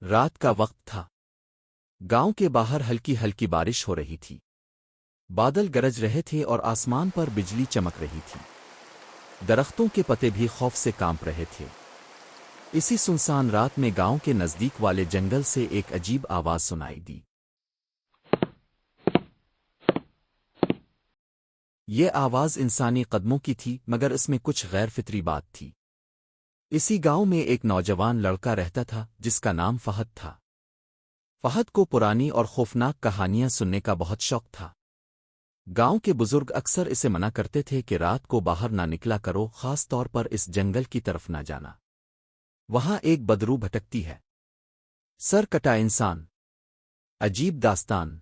رات کا وقت تھا۔ گاؤں کے باہر ہلکی ہلکی بارش ہو رہی تھی۔ بادل گرج رہے تھے اور آسمان پر بجلی چمک رہی تھی۔ درختوں کے پتے بھی خوف سے کانپ رہے تھے۔ اسی سنسان رات میں گاؤں کے نزدیک والے جنگل سے ایک عجیب آواز سنائی دی۔ یہ آواز انسانی قدموں کی تھی، مگر اس میں کچھ غیر فطری بات تھی۔ اسی گاؤں میں ایک نوجوان لڑکا رہتا تھا جس کا نام فہد تھا۔ فہد کو پرانی اور خوفناک کہانیاں سننے کا بہت شوق تھا۔ گاؤں کے بزرگ اکثر اسے منع کرتے تھے کہ رات کو باہر نہ نکلا کرو، خاص طور پر اس جنگل کی طرف نہ جانا۔ وہاں ایک بدرو بھٹکتی ہے۔ سر کٹا انسان۔ عجیب داستان۔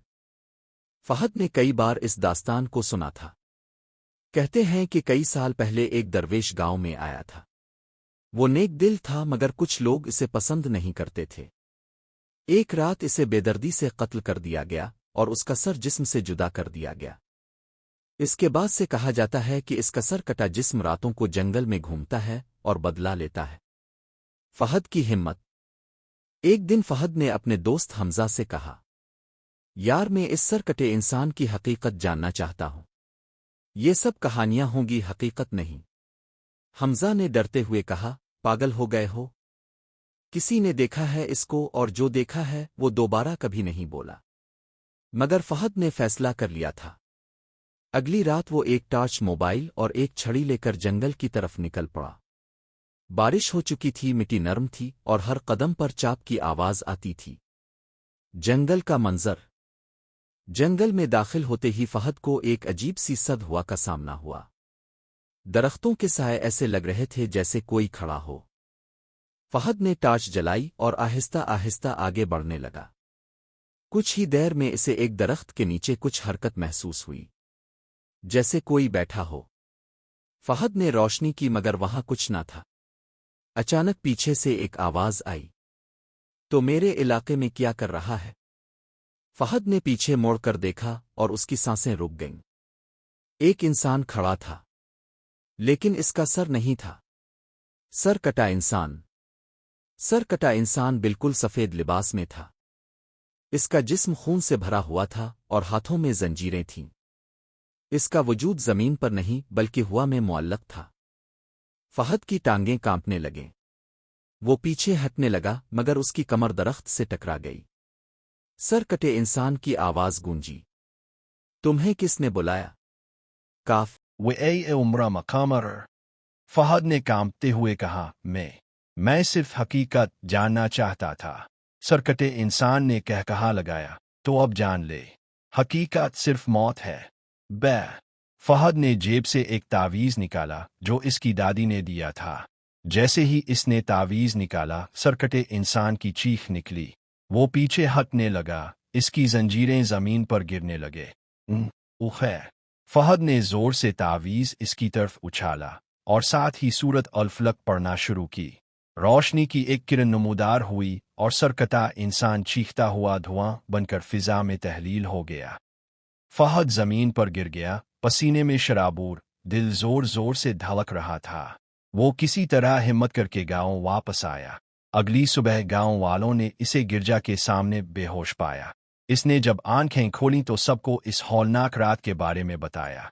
فہد نے کئی بار اس داستان کو سنا تھا۔ کہتے ہیں کہ کئی سال پہلے ایک درویش گاؤں میں آیا تھا۔ وہ نیک دل تھا، مگر کچھ لوگ اسے پسند نہیں کرتے تھے۔ ایک رات اسے بے دردی سے قتل کر دیا گیا اور اس کا سر جسم سے جدا کر دیا گیا۔ اس کے بعد سے کہا جاتا ہے کہ اس کا سر کٹا جسم راتوں کو جنگل میں گھومتا ہے اور بدلہ لیتا ہے۔ فہد کی ہمت۔ ایک دن فہد نے اپنے دوست حمزہ سے کہا، یار میں اس سر کٹے انسان کی حقیقت جاننا چاہتا ہوں۔ یہ سب کہانیاں ہوں گی، حقیقت نہیں۔ حمزہ نے ڈرتے ہوئے کہا، پاگل ہو گئے ہو؟ کسی نے دیکھا ہے اس کو، اور جو دیکھا ہے وہ دوبارہ کبھی نہیں بولا۔ مگر فہد نے فیصلہ کر لیا تھا۔ اگلی رات وہ ایک ٹارچ موبائل اور ایک چھڑی لے کر جنگل کی طرف نکل پڑا۔ بارش ہو چکی تھی، مٹی نرم تھی اور ہر قدم پر چاپ کی آواز آتی تھی۔ جنگل کا منظر۔ جنگل میں داخل ہوتے ہی فہد کو ایک عجیب سی سد ہوا کا سامنا ہوا۔ درختوں کے سائے ایسے لگ رہے تھے جیسے کوئی کھڑا ہو۔ فہد نے ٹارچ جلائی اور آہستہ آہستہ آگے بڑھنے لگا۔ کچھ ہی دیر میں اسے ایک درخت کے نیچے کچھ حرکت محسوس ہوئی، جیسے کوئی بیٹھا ہو۔ فہد نے روشنی کی، مگر وہاں کچھ نہ تھا۔ اچانک پیچھے سے ایک آواز آئی، تو میرے علاقے میں کیا کر رہا ہے؟ فہد نے پیچھے موڑ کر دیکھا اور اس کی سانسیں رک گئیں۔ ایک انسان کھڑا تھا، لیکن اس کا سر نہیں تھا۔ سر کٹا انسان۔ سر کٹا انسان بالکل سفید لباس میں تھا۔ اس کا جسم خون سے بھرا ہوا تھا اور ہاتھوں میں زنجیریں تھیں۔ اس کا وجود زمین پر نہیں بلکہ ہوا میں معلق تھا۔ فہد کی ٹانگیں کانپنے لگیں۔ وہ پیچھے ہٹنے لگا، مگر اس کی کمر درخت سے ٹکرا گئی۔ سر کٹے انسان کی آواز گونجی، تمہیں کس نے بلایا؟ کاف وَأَيْ عمرہ مقامر۔ فہد نے کانپتے ہوئے کہا، میں صرف حقیقت جاننا چاہتا تھا۔ سرکٹے انسان نے کہا لگایا، تو اب جان لے، حقیقت صرف موت ہے۔ فہد نے جیب سے ایک تعویذ نکالا جو اس کی دادی نے دیا تھا۔ جیسے ہی اس نے تعویذ نکالا، سرکٹے انسان کی چیخ نکلی۔ وہ پیچھے ہٹنے لگا، اس کی زنجیریں زمین پر گرنے لگے۔ فہد نے زور سے تعویذ اس کی طرف اچھالا اور ساتھ ہی سورت الفلق پڑھنا شروع کی۔ روشنی کی ایک کرن نمودار ہوئی اور سرکٹا انسان چیختا ہوا دھواں بن کر فضا میں تحلیل ہو گیا۔ فہد زمین پر گر گیا، پسینے میں شرابور، دل زور زور سے دھڑک رہا تھا۔ وہ کسی طرح ہمت کر کے گاؤں واپس آیا۔ اگلی صبح گاؤں والوں نے اسے گرجا کے سامنے بے ہوش پایا۔ اس نے جب آنکھیں کھولیں تو سب کو اس ہولناک رات کے بارے میں بتایا۔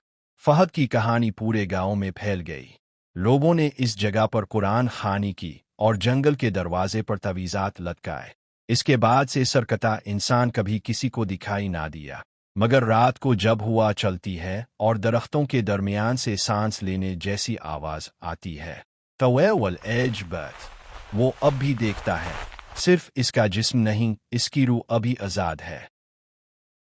فہد کی کہانی پورے گاؤں میں پھیل گئی۔ لوگوں نے اس جگہ پر قرآن خوانی کی اور جنگل کے دروازے پر تعویذات لٹکائے۔ اس کے بعد سے سرکٹا انسان کبھی کسی کو دکھائی نہ دیا، مگر رات کو جب ہوا چلتی ہے اور درختوں کے درمیان سے سانس لینے جیسی آواز آتی ہے تو وہ اب بھی دیکھتا ہے۔ صرف اس کا جسم نہیں، اس کی روح ابھی آزاد ہے۔